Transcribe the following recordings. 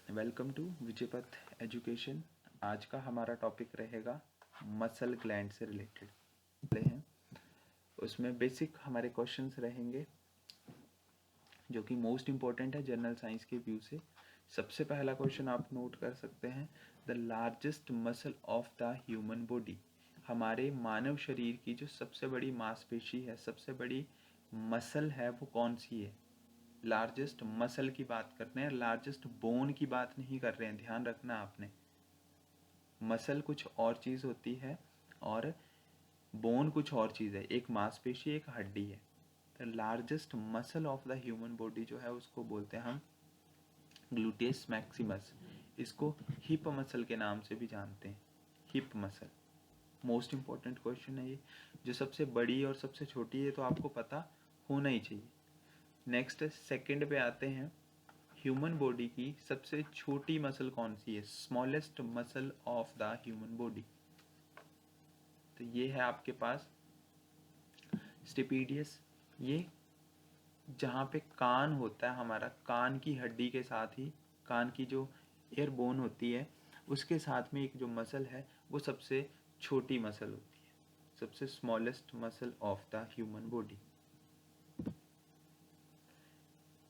Welcome to Vijaypath education. आज का हमारा टॉपिक रहेगा मसल ग्लैंड से रिलेटेड हैं। उसमें बेसिक हमारे क्वेश्चंस रहेंगे जो कि मोस्ट इम्पॉर्टेंट है जनरल साइंस के व्यू से। सबसे पहला क्वेश्चन आप नोट कर सकते हैं, the largest muscle of the human body. हमारे मानव शरीर की जो सबसे बड़ी मांसपेशी है, सबसे बड़ी मसल है, वो कौन सी है? लार्जेस्ट मसल की बात कर रहे हैं, लार्जेस्ट बोन की बात नहीं कर रहे हैं, ध्यान रखना आपने। मसल कुछ और चीज़ होती है और बोन कुछ और चीज़ है। एक मांसपेशी, एक हड्डी है। तो largest muscle of the human body जो है उसको बोलते हैं हम ग्लूटेस मैक्सिमस। इसको हिप मसल के नाम से भी जानते हैं, hip muscle. Most important question है ये। जो सबसे बड़ी और सबसे छोटी है तो आपको पता होना ही चाहिए। नेक्स्ट सेकंड पे आते हैं, ह्यूमन बॉडी की सबसे छोटी मसल कौन सी है? Smallest muscle of the human body. तो ये है आपके पास स्टिपिडियस। ये जहाँ पे कान होता है, हमारा कान की हड्डी के साथ ही कान की जो एयर बोन होती है उसके साथ में एक जो मसल है वो सबसे छोटी मसल होती है, सबसे smallest muscle of the human body.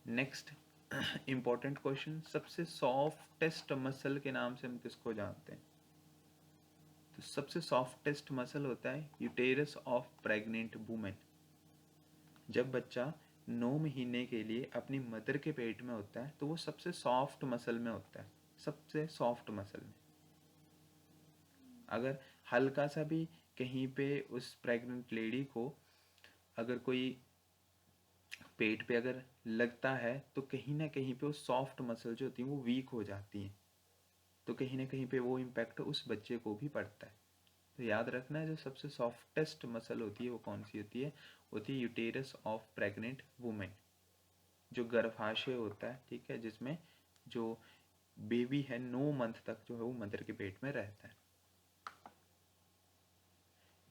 Next important question, सबसे सॉफ्टेस्ट मसल के नाम से हम किसको जानते हैं? तो सबसे सॉफ्टेस्ट मसल होता है यूटेरस ऑफ प्रेग्नेंट वुमेन। जब बच्चा 9 महीने के लिए अपनी मदर के पेट में होता है तो वो सबसे सॉफ्ट मसल में होता है, सबसे सॉफ्ट मसल में। अगर हल्का सा भी कहीं पे उस प्रेग्नेंट लेडी को अगर कोई पेट पे अगर लगता है तो कहीं ना कहीं पे वो सॉफ्ट मसल जो होती हैं वो वीक हो जाती हैं, तो कहीं ना कहीं पे वो इम्पैक्ट उस बच्चे को भी पड़ता है। तो याद रखना है, जो सबसे सॉफ्टेस्ट मसल होती है वो कौन सी होती है यूटेरस ऑफ प्रेग्नेंट वुमेन, जो गर्भाशय होता है, ठीक है, जिसमें जो बेबी है 9 मंथ तक जो है वो मदर के पेट में रहता है।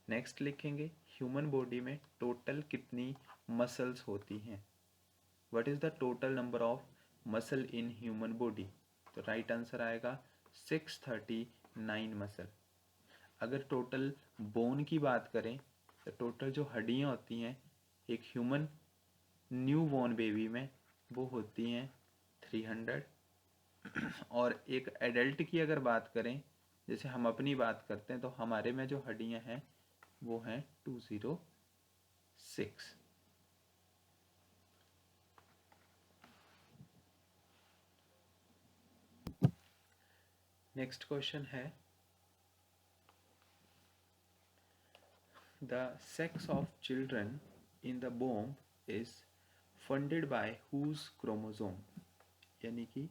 नेक्स्ट लिखेंगे, ह्यूमन बॉडी में टोटल कितनी मसल्स होती हैं? What is the total number of muscle in human body? तो राइट आंसर आएगा 639 मसल। अगर टोटल बोन की बात करें तो टोटल जो हड्डियां होती हैं एक ह्यूमन न्यू बॉर्न बेबी में वो होती हैं 300। और एक एडल्ट की अगर बात करें, जैसे हम अपनी बात करते हैं, तो हमारे में जो हड्डियां हैं वो हैं 206। नेक्स्ट क्वेश्चन है, the sex of children in the womb is funded by whose chromosome. यानी कि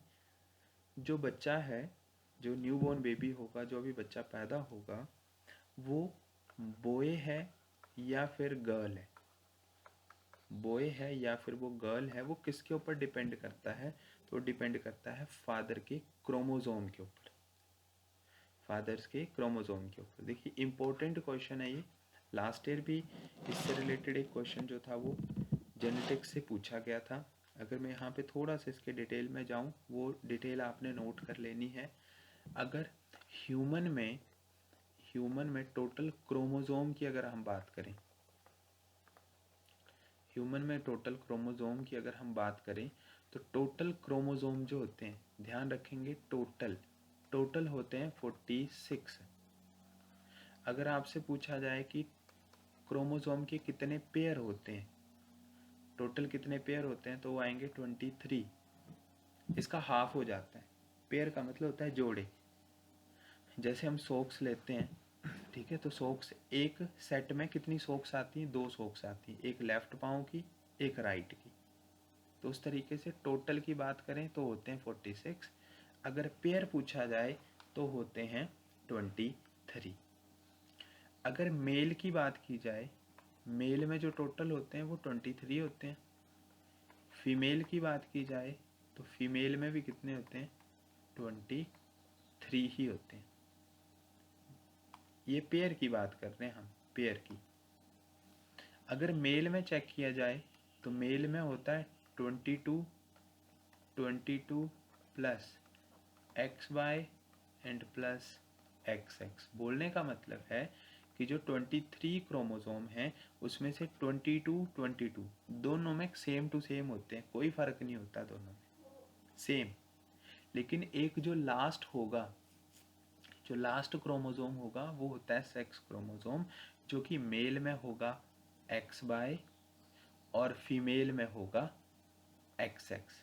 जो बच्चा है, जो न्यूबॉर्न बेबी होगा, जो भी बच्चा पैदा होगा, वो बॉय है या फिर गर्ल है? बॉय है या फिर वो गर्ल है, वो किसके ऊपर डिपेंड करता है? तो डिपेंड करता है फादर के क्रोमोसोम के ऊपर, फादर्स के क्रोमोसोम के ऊपर। देखिए इंपॉर्टेंट क्वेश्चन है ये। लास्ट ईयर भी इससे रिलेटेड एक क्वेश्चन जो था वो जेनेटिक्स से पूछा गया था। अगर मैं यहाँ पे थोड़ा सा इसके डिटेल में जाऊँ, वो डिटेल आपने नोट कर लेनी है। अगर ह्यूमन में टोटल क्रोमोसोम की अगर हम बात करें, ह्यूमन में टोटल क्रोमोसोम की अगर हम बात करें, तो टोटल क्रोमोसोम जो होते हैं, ध्यान रखेंगे, टोटल होते हैं 46। अगर आपसे पूछा जाए कि क्रोमोसोम के कितने पेयर होते हैं, टोटल कितने पेयर होते हैं, तो वो आएंगे 23। इसका हाफ हो जाता है। पेयर का मतलब होता है जोड़े। जैसे हम सॉक्स लेते हैं, ठीक है, तो सॉक्स एक सेट में कितनी सॉक्स आती हैं? 2 सॉक्स आती हैं, एक लेफ्ट पाँव की, एक राइट की। तो उस तरीके से टोटल की बात करें तो होते हैं 46। अगर पेयर पूछा जाए तो होते हैं 23। अगर मेल की बात की जाए, मेल में जो टोटल होते हैं वो 23 होते हैं। फीमेल की बात की जाए तो फीमेल में भी कितने होते हैं? 23 ही होते हैं। ये पेयर की बात कर रहे हैं हम, पेयर की। अगर मेल में चेक किया जाए तो मेल में होता है 22 plus XY and plus XX। बोलने का मतलब है कि जो 23 क्रोमोसोम हैं उसमें से 22 दोनों में सेम टू सेम होते हैं, कोई फर्क नहीं होता, दोनों में सेम। लेकिन एक जो लास्ट होगा, जो लास्ट क्रोमोसोम होगा वो होता है सेक्स क्रोमोसोम, जो कि मेल में होगा XY और फीमेल में होगा XX।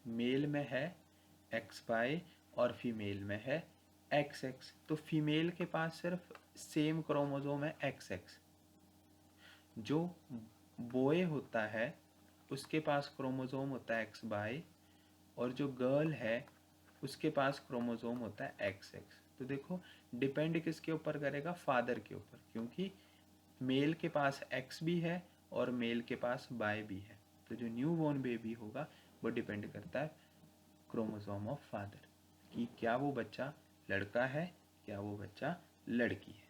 मेल में है XY और फीमेल में है XX। तो फीमेल के पास सिर्फ सेम क्रोमोसोम है XX। जो बॉय होता है उसके पास क्रोमोसोम होता है XY और जो गर्ल है उसके पास क्रोमोसोम होता है XX। तो देखो डिपेंड किसके ऊपर करेगा, फादर के ऊपर, क्योंकि मेल के पास X भी है और मेल के पास Y भी है। तो जो न्यू बॉर्न बेबी होगा वो डिपेंड करता है क्रोमोसोम ऑफ फादर कि क्या वो बच्चा लड़का है, क्या वो बच्चा लड़की है।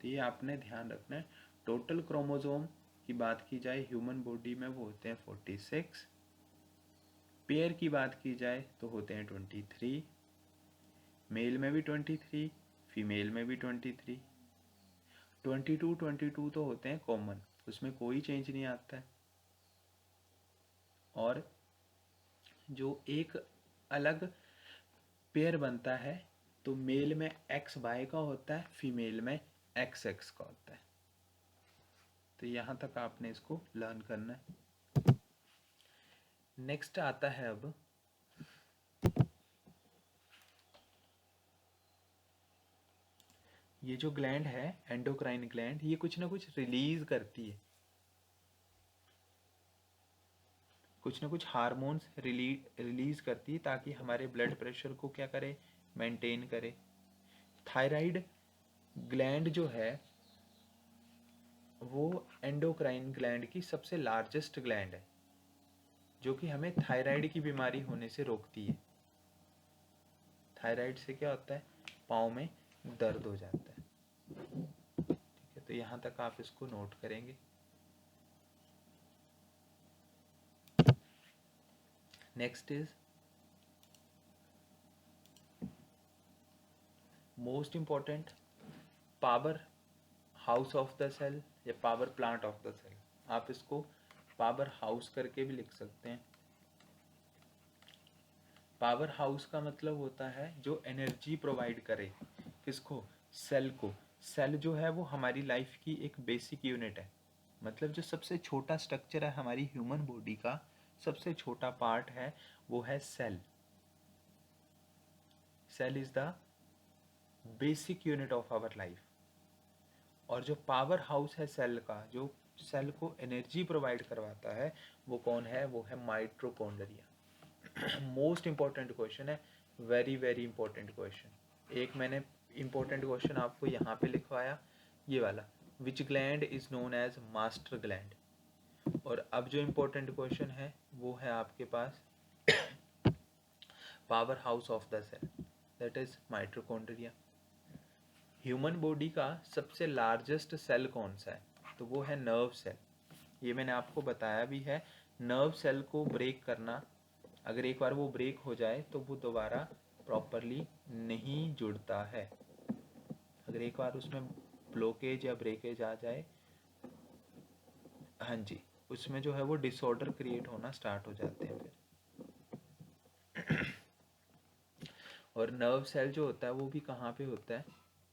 तो ये आपने ध्यान रखना है। टोटल क्रोमोसोम की बात की जाए ह्यूमन बॉडी में वो होते हैं 46। पेयर की बात की जाए तो होते हैं 23। मेल में भी 23, फीमेल में भी 23। 22 तो होते हैं कॉमन, उसमें कोई चेंज नहीं आता है। और जो एक अलग पेयर बनता है तो मेल में XY का होता है, फीमेल में XX का होता है। तो यहाँ तक आपने इसको लर्न करना है। नेक्स्ट आता है अब ये जो ग्लैंड है एंडोक्राइन ग्लैंड, ये कुछ ना कुछ रिलीज करती है, कुछ ना कुछ हार्मोन्स रिलीज करती है ताकि हमारे ब्लड प्रेशर को क्या करे, मेंटेन करे। थायराइड ग्लैंड जो है वो एंडोक्राइन ग्लैंड की सबसे लार्जेस्ट ग्लैंड है, जो कि हमें थायराइड की बीमारी होने से रोकती है। थायराइड से क्या होता है, पाँव में दर्द हो जाता है। ठीक है, तो यहाँ तक आप इसको नोट करेंगे। Next is most important, power house of the cell या power plant of the cell. आप इसको पावर हाउस करके भी लिख सकते हैं। पावर हाउस का मतलब होता है जो एनर्जी प्रोवाइड करे, किसको, सेल को। सेल जो है वो हमारी लाइफ की एक बेसिक यूनिट है, मतलब जो सबसे छोटा स्ट्रक्चर है हमारी ह्यूमन बॉडी का, सबसे छोटा पार्ट है वो है cell. Cell is the basic unit of our life. और जो पावर हाउस है सेल का, जो सेल को एनर्जी प्रोवाइड करवाता है, वो कौन है, वो है माइटोकॉन्ड्रिया। मोस्ट इंपॉर्टेंट क्वेश्चन है, वेरी वेरी इंपॉर्टेंट क्वेश्चन। एक मैंने इंपॉर्टेंट क्वेश्चन आपको यहाँ पे लिखवाया, ये वाला, which gland is known as master gland. और अब जो इंपॉर्टेंट क्वेश्चन है वो है आपके पास power house of the cell, that is mitochondria. Human body का सबसे लार्जेस्ट सेल कौन सा है, तो वो है नर्व सेल। ये मैंने आपको बताया भी है। नर्व सेल को ब्रेक करना, अगर एक बार वो ब्रेक हो जाए तो वो दोबारा प्रॉपरली नहीं जुड़ता है। अगर एक बार उसमें ब्लॉकेज या ब्रेकेज आ जाए, हाँ जी, उसमें जो है वो डिसऑर्डर क्रिएट होना स्टार्ट हो जाते हैं फिर। और नर्व सेल जो होता है वो भी कहाँ पे होता है,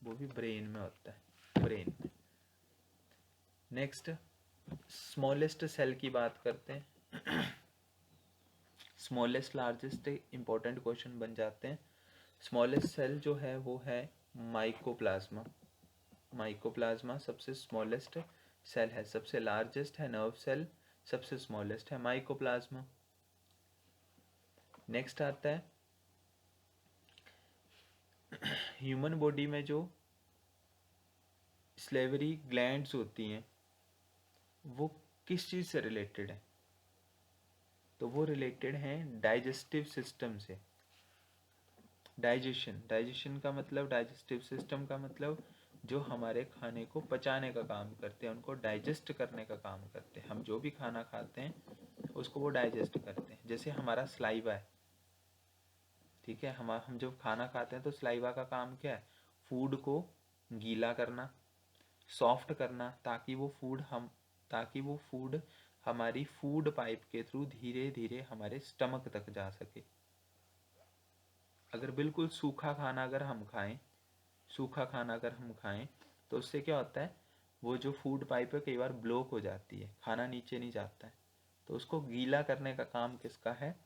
वो भी ब्रेन में होता है, ब्रेन में। नेक्स्ट स्मॉलेस्ट सेल की बात करते हैं। स्मॉलेस्ट लार्जेस्ट इंपॉर्टेंट क्वेश्चन बन जाते हैं। स्मॉलेस्ट सेल जो है वो है माइकोप्लाज्मा। माइकोप्लाज्मा सबसे स्मॉलेस्ट सेल है, सबसे लार्जेस्ट है नर्व सेल, सबसे स्मॉलेस्ट है माइकोप्लाज्मा। नेक्स्ट आता है ह्यूमन बॉडी में जो स्लेवरी ग्लैंड्स होती हैं वो किस चीज़ से रिलेटेड है, तो वो रिलेटेड हैं डाइजेस्टिव सिस्टम से। डाइजेशन का मतलब, डाइजेस्टिव सिस्टम का मतलब जो हमारे खाने को पचाने का काम करते हैं, उनको डाइजेस्ट करने का काम करते हैं। हम जो भी खाना खाते हैं उसको वो डाइजेस्ट करते हैं। जैसे हमारा सलाइवा है, ठीक है, हम जब खाना खाते हैं तो सलाइवा का काम क्या है? फूड को गीला करना, सॉफ्ट करना, ताकि वो फूड हमारी फूड पाइप के थ्रू धीरे धीरे हमारे स्टमक तक जा सके। अगर बिल्कुल सूखा खाना अगर हम खाएं तो उससे क्या होता है, वो जो फूड पाइप है कई बार ब्लॉक हो जाती है, खाना नीचे नहीं जाता है। तो उसको गीला करने का काम किसका है?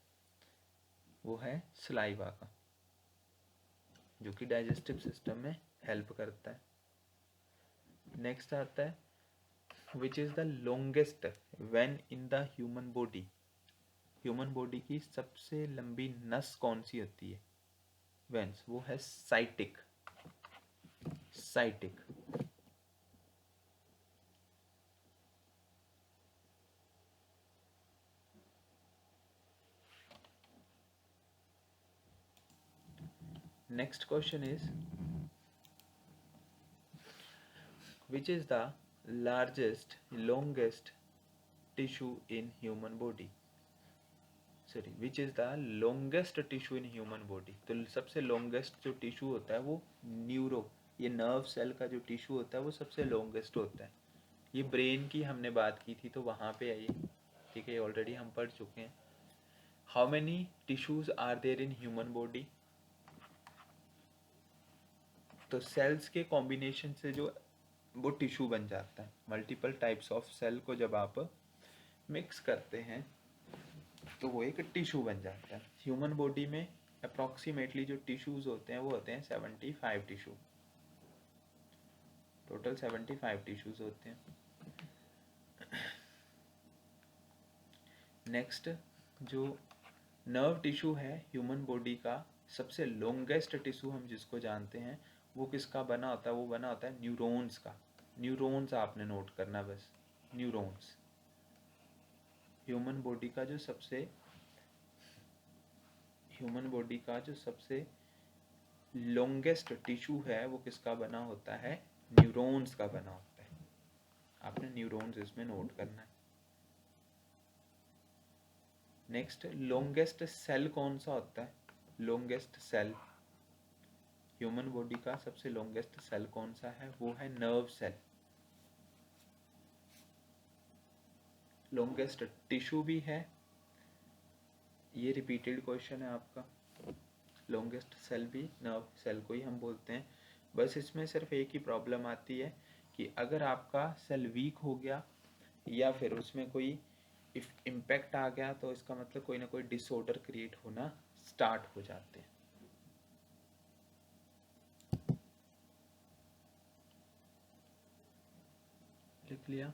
वो है सलाइवा का, जो कि डाइजेस्टिव सिस्टम में हेल्प करता है। नेक्स्ट आता है which is the longest when in the human body. Human body की सबसे लंबी नस कौन सी होती है? वेंस, वो है sciatic. Sciatic. Next question is which is the largest longest tissue in human body? Sorry, which is the longest tissue in human body? तो सबसे longest जो टिश्यू होता है वो ये नर्व सेल का जो टिश्यू होता है वो सबसे longest होता है। ये ब्रेन की हमने बात की थी तो वहाँ पे है ये, ठीक है, ऑलरेडी हम पढ़ चुके हैं। How many tissues are there in human body? तो सेल्स के कॉम्बिनेशन से जो वो टिश्यू बन जाता है। मल्टीपल टाइप्स ऑफ सेल को जब आप मिक्स करते हैं तो वो एक टिश्यू बन जाता है। ह्यूमन बॉडी में अप्रॉक्सीमेटली जो टिश्यूज होते हैं वो होते हैं 75 टिश्यू। टोटल 75 टिश्यूज होते हैं। नेक्स्ट, जो नर्व टिश्यू है ह्यूमन बॉडी का सबसे लॉन्गेस्ट टिश्यू हम जिसको जानते हैं वो किसका बना होता है? वो बना होता है न्यूरॉन्स का। न्यूरॉन्स आपने नोट करना बस, न्यूरॉन्स। ह्यूमन बॉडी का जो सबसे लॉन्गेस्ट टिश्यू है वो किसका बना होता है? न्यूरॉन्स का बना होता है। आपने न्यूरॉन्स इसमें नोट करना है। नेक्स्ट, लॉन्गेस्ट सेल कौन सा होता है? लॉन्गेस्ट सेल ह्यूमन बॉडी का सबसे लॉन्गेस्ट सेल कौन सा है? वो है नर्व सेल। लॉन्गेस्ट टिश्यू भी है, ये रिपीटेड क्वेश्चन है आपका। लॉन्गेस्ट सेल भी नर्व सेल को ही हम बोलते हैं। बस इसमें सिर्फ एक ही प्रॉब्लम आती है कि अगर आपका सेल वीक हो गया या फिर उसमें कोई इम्पैक्ट आ गया तो इसका मतलब कोई ना कोई डिसऑर्डर क्रिएट होना स्टार्ट हो जाते हैं। लिख लिया?